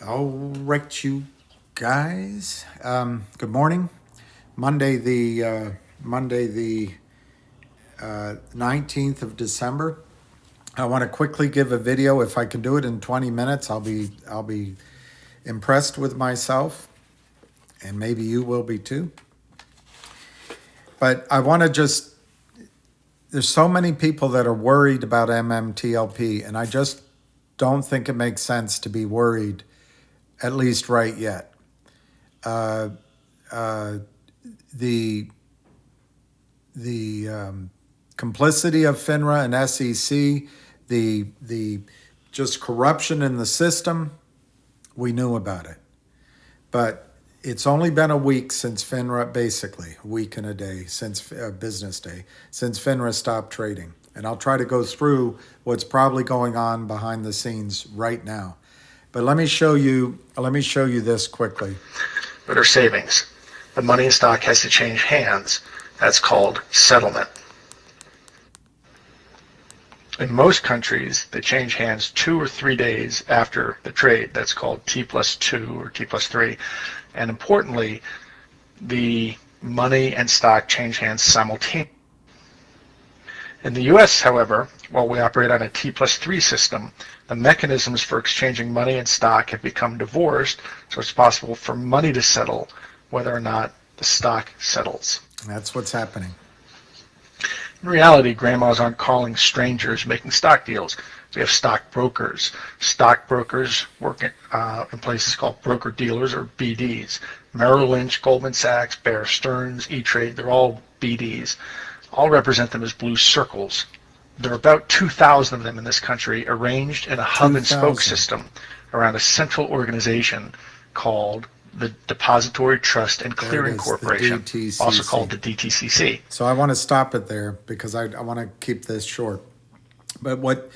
All right, you guys. Good morning. Monday the 19th of December. I want to quickly give a video. If I can do it in 20 minutes, I'll be impressed with myself, and maybe you will be too. But I want to just. There's so many people that are worried about MMTLP, and I just don't think it makes sense to be worried, at least right yet. Uh, uh, the the complicity of FINRA and SEC, the just corruption in the system, we knew about it. But it's only been a week since FINRA, basically a week and a day since business day, since FINRA stopped trading. And I'll try to go through what's probably going on behind the scenes right now. But let me show you this quickly. But our savings. The money in stock has to change hands. That's called settlement. In most countries, they change hands 2 or 3 days after the trade. That's called T+2 or T+3. And importantly, the money and stock change hands simultaneously. In the U.S., however, while we operate on a T+3 system, the mechanisms for exchanging money and stock have become divorced, so it's possible for money to settle whether or not the stock settles. That's what's happening. In reality, grandmas aren't calling strangers making stock deals. We have stockbrokers. Stockbrokers work in places called broker-dealers or BDs. Merrill Lynch, Goldman Sachs, Bear Stearns, E-Trade, they're all BDs. I'll represent them as blue circles. There are about 2,000 of them in this country, arranged in a hub and spoke system around a central organization called the Depository Trust and Clearing Corporation, also called the DTCC. So I want to stop it there because I want to keep this short. But what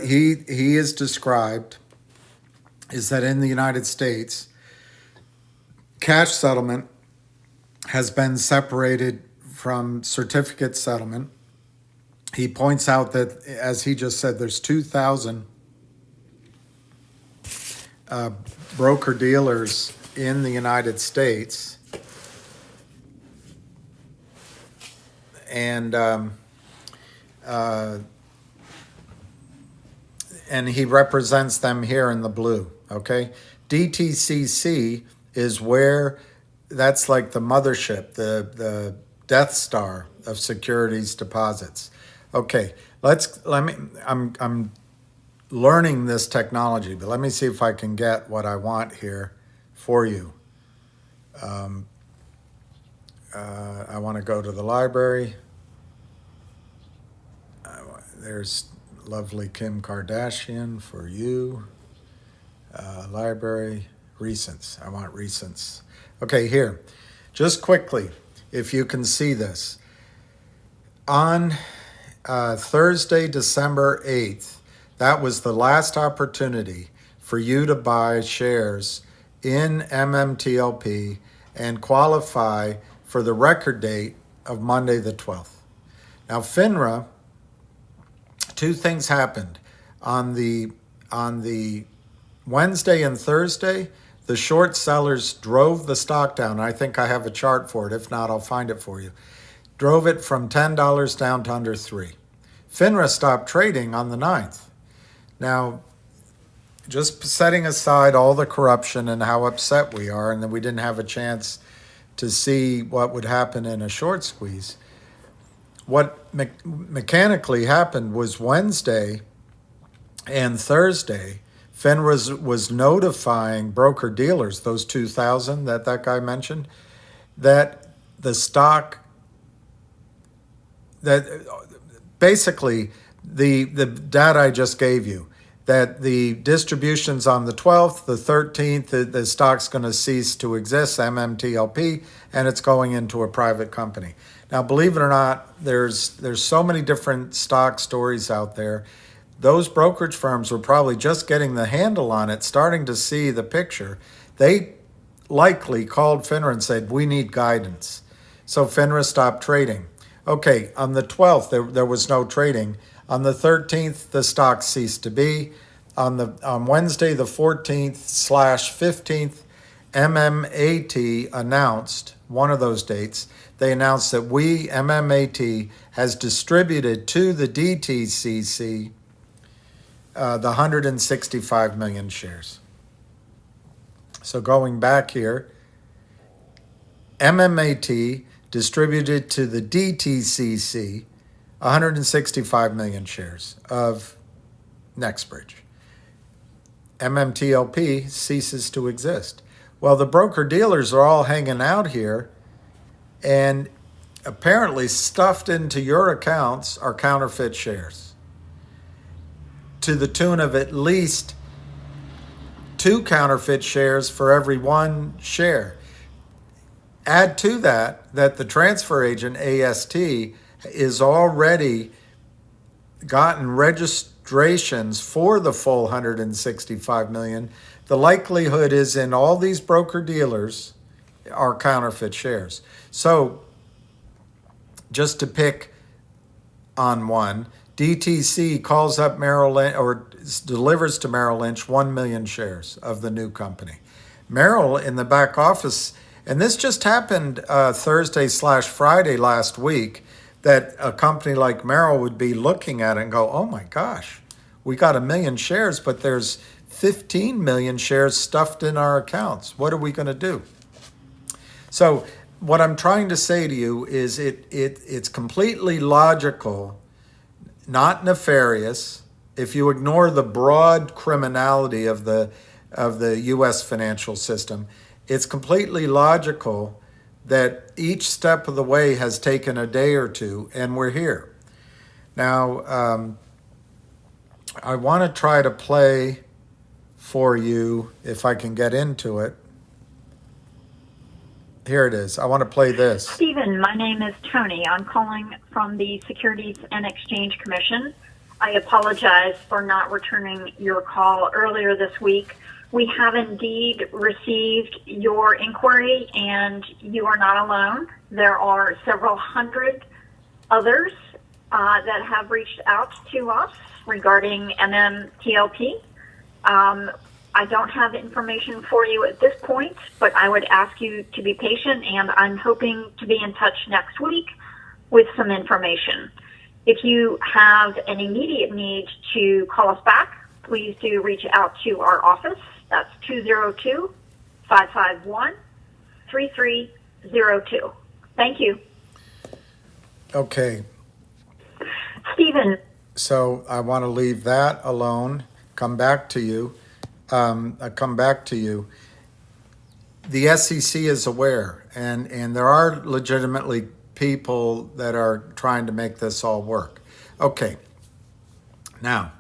he has described is that in the United States, cash settlement has been separated from certificate settlement. He points out that, as he just said, there's 2,000 broker-dealers in the United States, and he represents them here in the blue. Okay, DTCC is where that's like the mothership, the Death Star of securities deposits. Okay, I'm learning this technology, but let me see if I can get what I want here for you. I want to go to the library. There's lovely Kim Kardashian for you. Library, recents. I want recents. Okay, here. Just quickly, if you can see this. On Thursday, December 8th, that was the last opportunity for you to buy shares in MMTLP and qualify for the record date of Monday the 12th. Now, FINRA, two things happened. On the Wednesday and Thursday, the short sellers drove the stock down. I think I have a chart for it. If not, I'll find it for you. Drove it from $10 down to under $3. FINRA stopped trading on the 9th. Now, just setting aside all the corruption and how upset we are, and that we didn't have a chance to see what would happen in a short squeeze, what mechanically happened was Wednesday and Thursday, FINRA was notifying broker-dealers, those 2,000 that guy mentioned, that the stock, that basically the data I just gave you, that the distributions on the 12th, the 13th, the stock's going to cease to exist, MMTLP, and it's going into a private company. Now, believe it or not, there's so many different stock stories out there. Those brokerage firms were probably just getting the handle on it, starting to see the picture. They likely called FINRA and said, we need guidance. So FINRA stopped trading. Okay, on the 12th, there was no trading. On the 13th, the stock ceased to be. On Wednesday the 14th/15th, MMAT announced one of those dates. They announced that MMAT, has distributed to the DTCC the 165 million shares. So going back here, MMAT distributed to the DTCC 165 million shares of NextBridge. MMTLP ceases to exist. Well, the broker-dealers are all hanging out here, and apparently stuffed into your accounts are counterfeit shares to the tune of at least 2 counterfeit shares for every 1 share. Add to that the transfer agent, AST, is already gotten registrations for the full 165 million. The likelihood is in all these broker dealers are counterfeit shares. So just to pick on one, DTC calls up Merrill Lynch, or delivers to Merrill Lynch 1 million shares of the new company. Merrill in the back office, and this just happened Thursday/Friday last week, that a company like Merrill would be looking at it and go, oh my gosh, we got 1 million shares, but there's 15 million shares stuffed in our accounts. What are we going to do? So what I'm trying to say to you is it's completely logical, not nefarious, if you ignore the broad criminality of the U.S. financial system. It's completely logical that each step of the way has taken a day or two, and we're here. Now, I want to try to play for you, if I can get into it. Here it is. I want to play this. Stephen, my name is Tony. I'm calling from the Securities and Exchange Commission. I apologize for not returning your call earlier this week. We have indeed received your inquiry, and you are not alone. There are several hundred others that have reached out to us regarding MMTLP. I don't have information for you at this point, but I would ask you to be patient, and I'm hoping to be in touch next week with some information. If you have an immediate need to call us back, please do reach out to our office. That's 202-551-3302. Thank you. Okay. Stephen. So I want to leave that alone, come back to you. The SEC is aware, and there are legitimately people that are trying to make this all work. Okay. Now,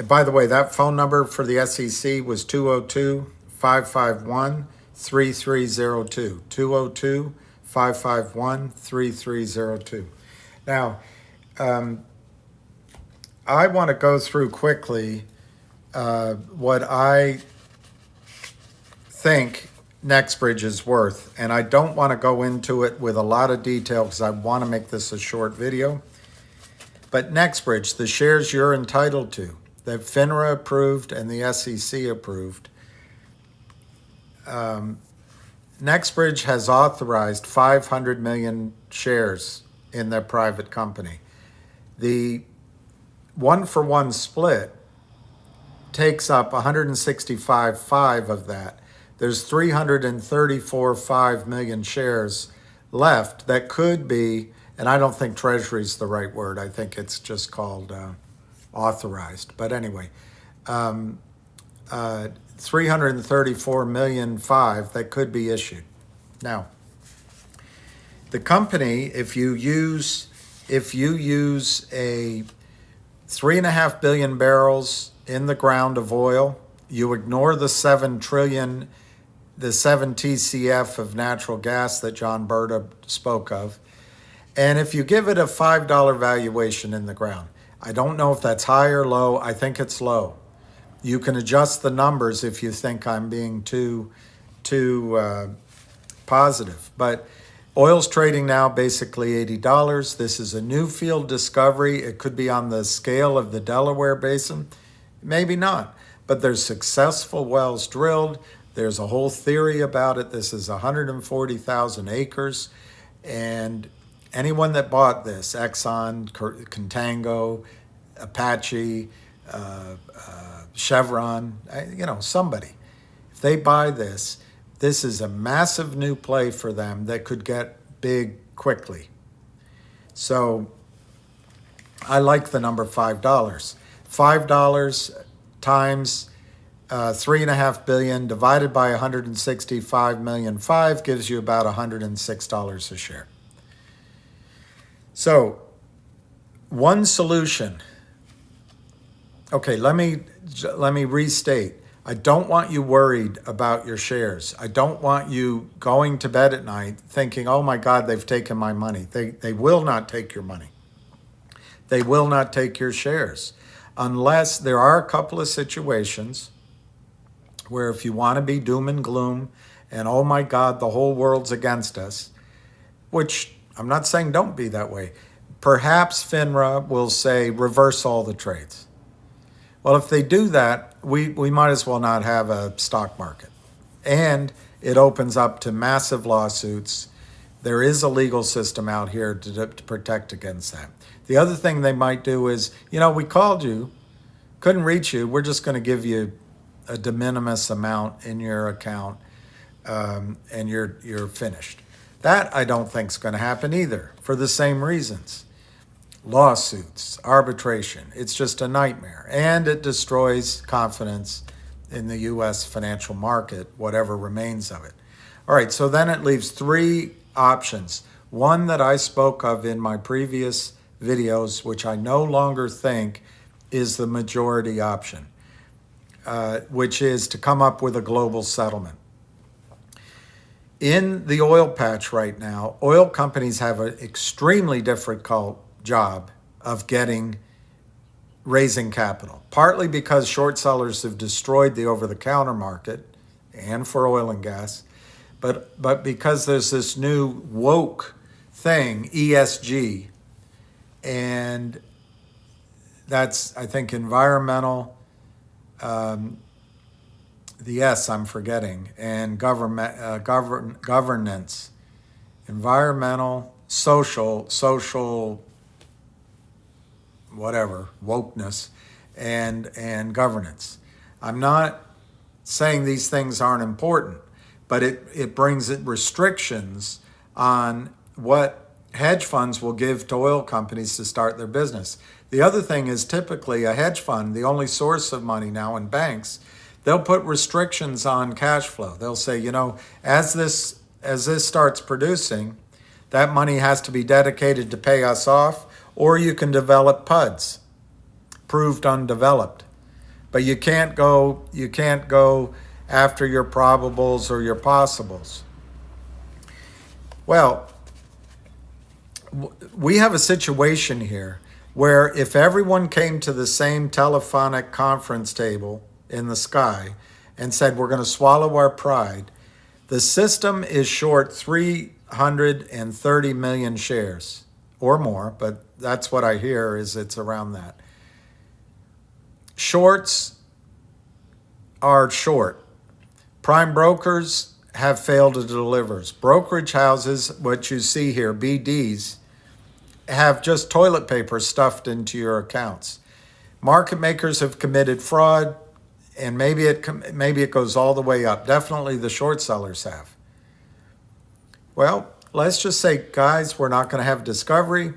by the way, that phone number for the SEC was 202-551-3302. 202-551-3302. Now, I want to go through quickly what I think NextBridge is worth, and I don't want to go into it with a lot of detail because I want to make this a short video. But NextBridge, the shares you're entitled to, that FINRA approved and the SEC approved, NextBridge has authorized 500 million shares in their private company. The 1-for-1 split takes up 165.5 of that. There's 334.5 million shares left that could be, and I don't think treasury is the right word. I think it's just called authorized. But anyway, 334.5 million that could be issued. Now, the company, if you use a 3.5 billion barrels in the ground of oil, you ignore the 7 trillion, the 7 TCF of natural gas that John Berta spoke of, and if you give it a $5 valuation in the ground, I don't know if that's high or low. I think it's low. You can adjust the numbers if you think I'm being too positive. But Oil's trading now basically $80. This is a new field discovery. It could be on the scale of the Delaware Basin. Maybe not. But there's successful wells drilled. There's a whole theory about it. This is 140,000 acres. And anyone that bought this, Exxon, Contango, Apache, Chevron, somebody, if they buy this, this is a massive new play for them that could get big quickly. So I like the number $5. $5 times 3.5 billion divided by 165 million 5 gives you about $106 a share. So one solution. Okay, let me restate. I don't want you worried about your shares. I don't want you going to bed at night thinking, oh my God, they've taken my money. They will not take your money. They will not take your shares unless there are a couple of situations where if you want to be doom and gloom and oh my God, the whole world's against us, which I'm not saying don't be that way. Perhaps FINRA will say reverse all the trades. Well, if they do that, we might as well not have a stock market. And it opens up to massive lawsuits. There is a legal system out here to protect against that. The other thing they might do is, we called you, couldn't reach you. We're just going to give you a de minimis amount in your account, and you're finished. That I don't think is going to happen either, for the same reasons. Lawsuits, arbitration, it's just a nightmare. And it destroys confidence in the U.S. financial market, whatever remains of it. All right, so then it leaves three options. One that I spoke of in my previous videos, which I no longer think is the majority option, which is to come up with a global settlement. In the oil patch right now, oil companies have an extremely difficult job of raising capital, partly because short sellers have destroyed the over-the-counter market and for oil and gas, but because there's this new woke thing, ESG, and that's, I think, environmental, the S I'm forgetting, and governance, environmental, social, whatever, wokeness, and governance. I'm not saying these things aren't important, but it brings restrictions on what hedge funds will give to oil companies to start their business. The other thing is typically a hedge fund, the only source of money now in banks, they'll put restrictions on cash flow. They'll say, as this starts producing, that money has to be dedicated to pay us off, or you can develop PUDs, proved undeveloped. But you can't go after your probables or your possibles. Well, we have a situation here where if everyone came to the same telephonic conference table in the sky and said, we're going to swallow our pride, the system is short 330 million shares or more, but that's what I hear is it's around that. Shorts are short. Prime brokers have failed to deliver. Brokerage houses, what you see here, BDs, have just toilet paper stuffed into your accounts. Market makers have committed fraud, and maybe it goes all the way up. Definitely the short sellers have. Well, let's just say, guys, we're not going to have discovery,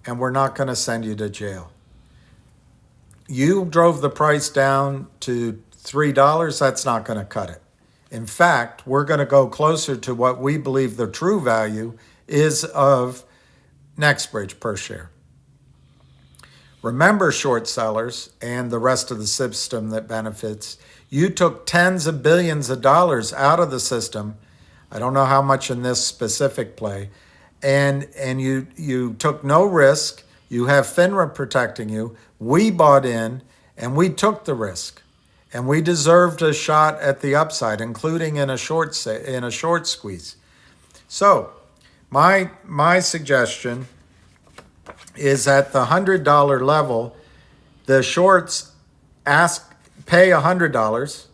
and we're not going to send you to jail. You drove the price down to $3. That's not going to cut it. In fact, we're going to go closer to what we believe the true value is of NextBridge per share. Remember, short sellers and the rest of the system that benefits, you took tens of billions of dollars out of the system. I don't know how much in this specific play. And you took no risk. You have FINRA protecting you. We bought in and we took the risk. And we deserved a shot at the upside, including in a short squeeze. So My suggestion is at the $100 level, the shorts pay $100.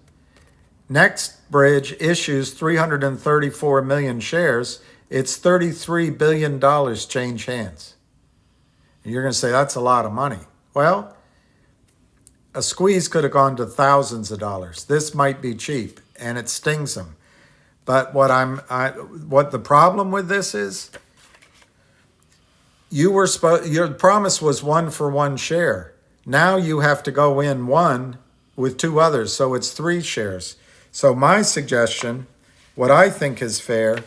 Next bridge issues 334 million shares. It's $33 billion change hands. And you're going to say that's a lot of money. Well, a squeeze could have gone to thousands of dollars. This might be cheap, and it stings them. But what the problem with this is, your promise was 1 for 1 share. Now you have to go in 1 with 2 others, so it's 3 shares. So my suggestion, what I think is fair,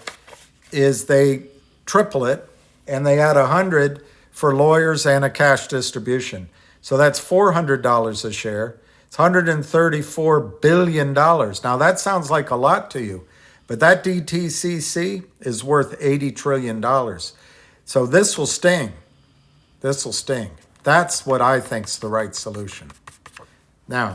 is they triple it and they add 100 for lawyers and a cash distribution. So that's $400 a share. It's $134 billion. Now that sounds like a lot to you, but that DTCC is worth $80 trillion. So this will sting. This will sting. That's what I think's the right solution. Now,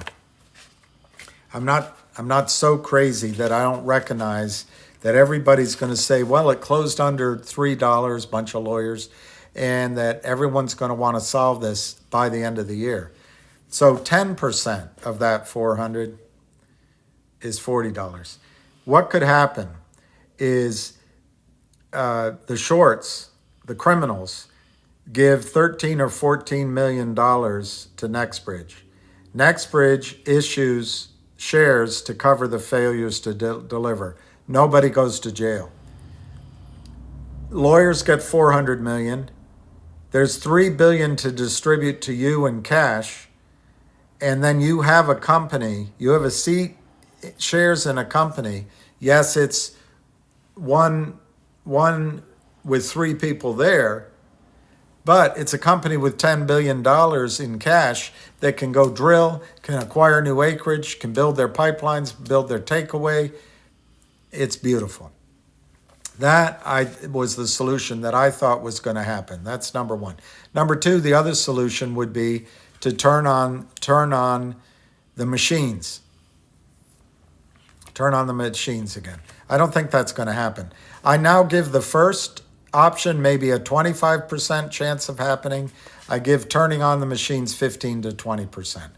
I'm not so crazy that I don't recognize that everybody's going to say, well, it closed under $3, bunch of lawyers, and that everyone's going to want to solve this by the end of the year. So 10% of that 400 is $40. What could happen is the shorts, the criminals, give $13 or $14 million to NextBridge. NextBridge issues shares to cover the failures to deliver. Nobody goes to jail. Lawyers get $400 million. There's $3 billion to distribute to you in cash. And then you have a company, you have a seat, shares in a company. Yes, it's one with 3 people there, but it's a company with $10 billion in cash that can go drill, can acquire new acreage, can build their pipelines, build their takeaway. It's beautiful. That was the solution that I thought was going to happen. That's number 1. Number 2, the other solution would be to turn on the machines. Turn on the machines again. I don't think that's going to happen. I now give the first option maybe a 25% chance of happening. I give turning on the machines 15 to 20%.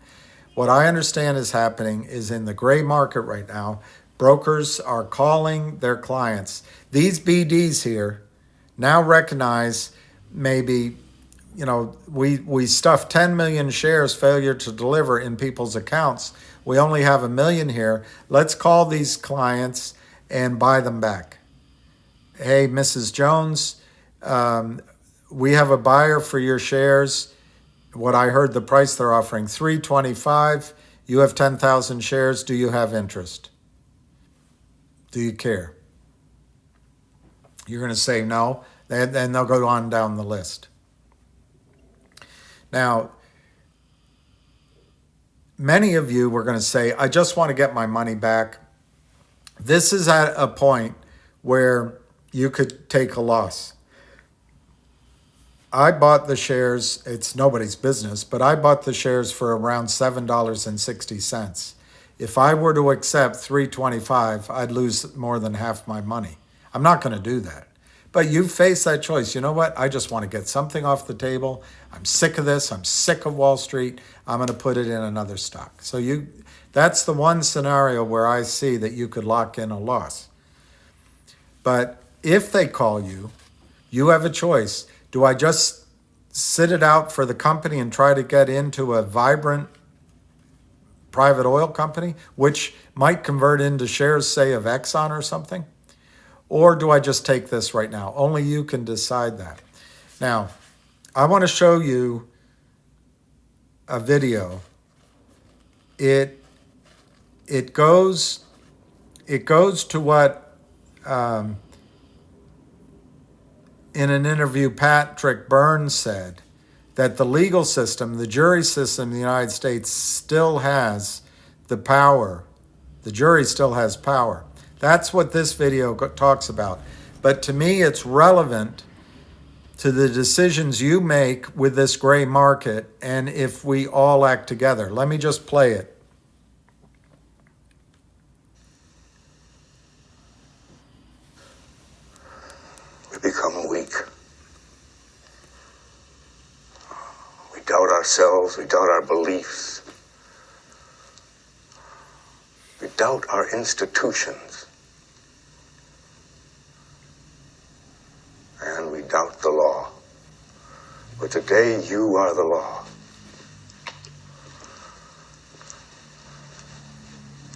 What I understand is happening is in the gray market right now, brokers are calling their clients. These BDs here now recognize maybe, we stuffed 10 million shares failure to deliver in people's accounts. We only have 1 million here. Let's call these clients and buy them back. Hey, Mrs. Jones, we have a buyer for your shares. What I heard the price they're offering, $325. You have 10,000 shares. Do you have interest? Do you care? You're going to say no, and they'll go on down the list. Now, many of you were going to say, I just want to get my money back. This is at a point where you could take a loss. I bought the shares, it's nobody's business, but I bought the shares for around $7.60. If I were to accept $3.25, I'd lose more than half my money. I'm not going to do that. But you face that choice. You know what? I just want to get something off the table. I'm sick of this. I'm sick of Wall Street. I'm going to put it in another stock. So that's the one scenario where I see that you could lock in a loss. But if they call you, you have a choice. Do I just sit it out for the company and try to get into a vibrant private oil company, which might convert into shares, say, of Exxon or something? Or do I just take this right now? Only you can decide that. Now, I want to show you a video. It goes to what in an interview Patrick Burns said, that the legal system, the jury system in the United States still has the power. The jury still has power. That's what this video talks about. But to me, it's relevant to the decisions you make with this gray market and if we all act together. Let me just play it. become weak. We doubt ourselves, we doubt our beliefs, we doubt our institutions, and we doubt the law. But today you are the law.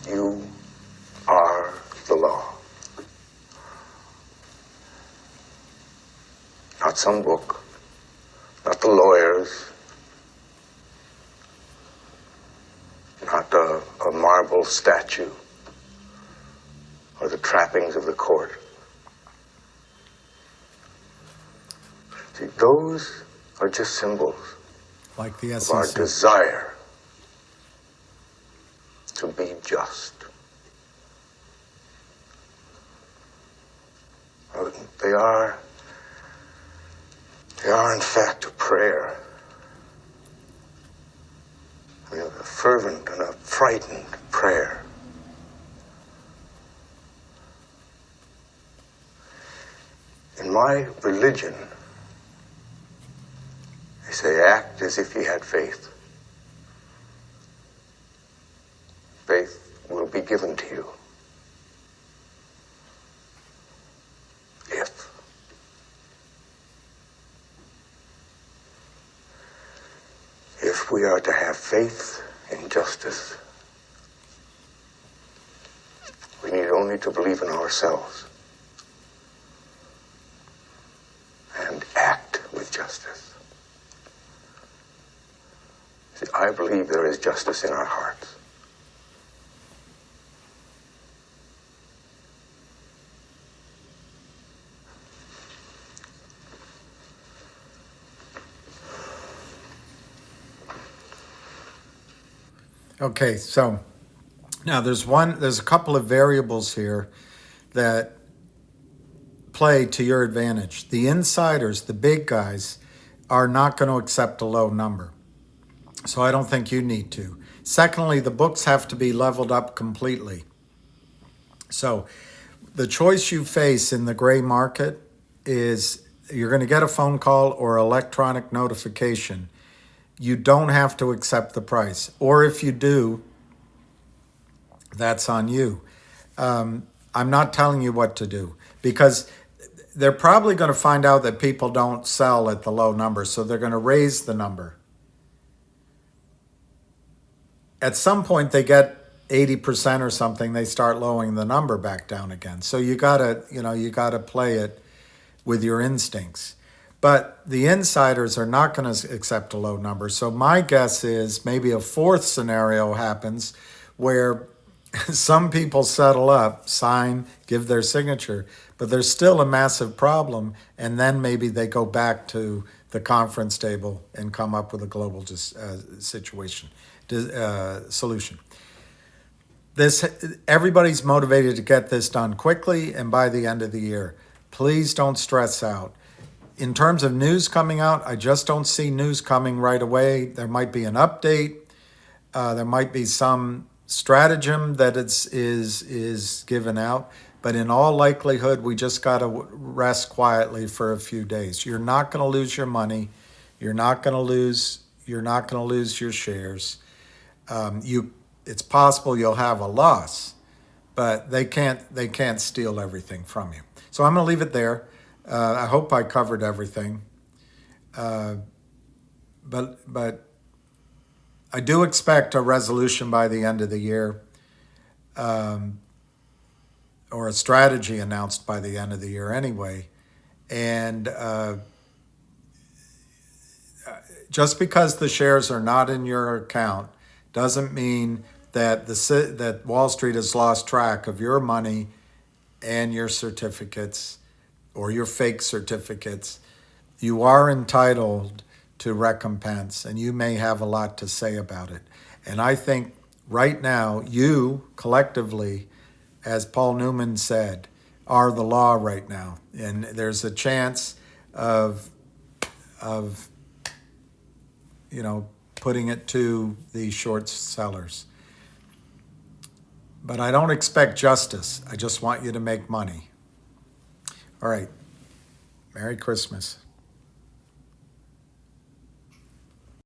You are the law. Not some book, not the lawyers, not a marble statue or the trappings of the court. See, those are just symbols Like the of our SEC. desire to be just. They are in fact a prayer. I mean, a fervent and a frightened prayer. In my religion, they say, act as if you had faith. Faith will be given to you. If we are to have faith in justice, we need only to believe in ourselves and act with justice. See, I believe there is justice in our hearts. Okay, so now there's a couple of variables here that play to your advantage. The insiders, the big guys, are not going to accept a low number. So I don't think you need to. Secondly, the books have to be leveled up completely. So the choice you face in the gray market is you're going to get a phone call or electronic notification. You don't have to accept the price. Or if you do, that's on you. I'm not telling you what to do because they're probably going to find out that people don't sell at the low number, so they're going to raise the number. At some point, they get 80% or something, they start lowering the number back down again. So you gotta play it with your instincts. But the insiders are not going to accept a low number. So my guess is maybe a fourth scenario happens where some people settle up, sign, give their signature, but there's still a massive problem. And then maybe they go back to the conference table and come up with a global solution. Everybody's motivated to get this done quickly and by the end of the year. Please don't stress out. In terms of news coming out, I just don't see news coming right away. There might be an update. There might be some stratagem that is given out. But in all likelihood, we just got to rest quietly for a few days. You're not going to lose your money. You're not going to lose your shares. It's possible you'll have a loss, but they can't steal everything from you. So I'm going to leave it there. I hope I covered everything. But I do expect a resolution by the end of the year, or a strategy announced by the end of the year anyway. And just because the shares are not in your account doesn't mean that that Wall Street has lost track of your money and your certificates or your fake certificates. You are entitled to recompense, and you may have a lot to say about it. And I think right now, you collectively, as Paul Newman said, are the law right now. And there's a chance of putting it to the short sellers. But I don't expect justice. I just want you to make money. All right. Merry Christmas.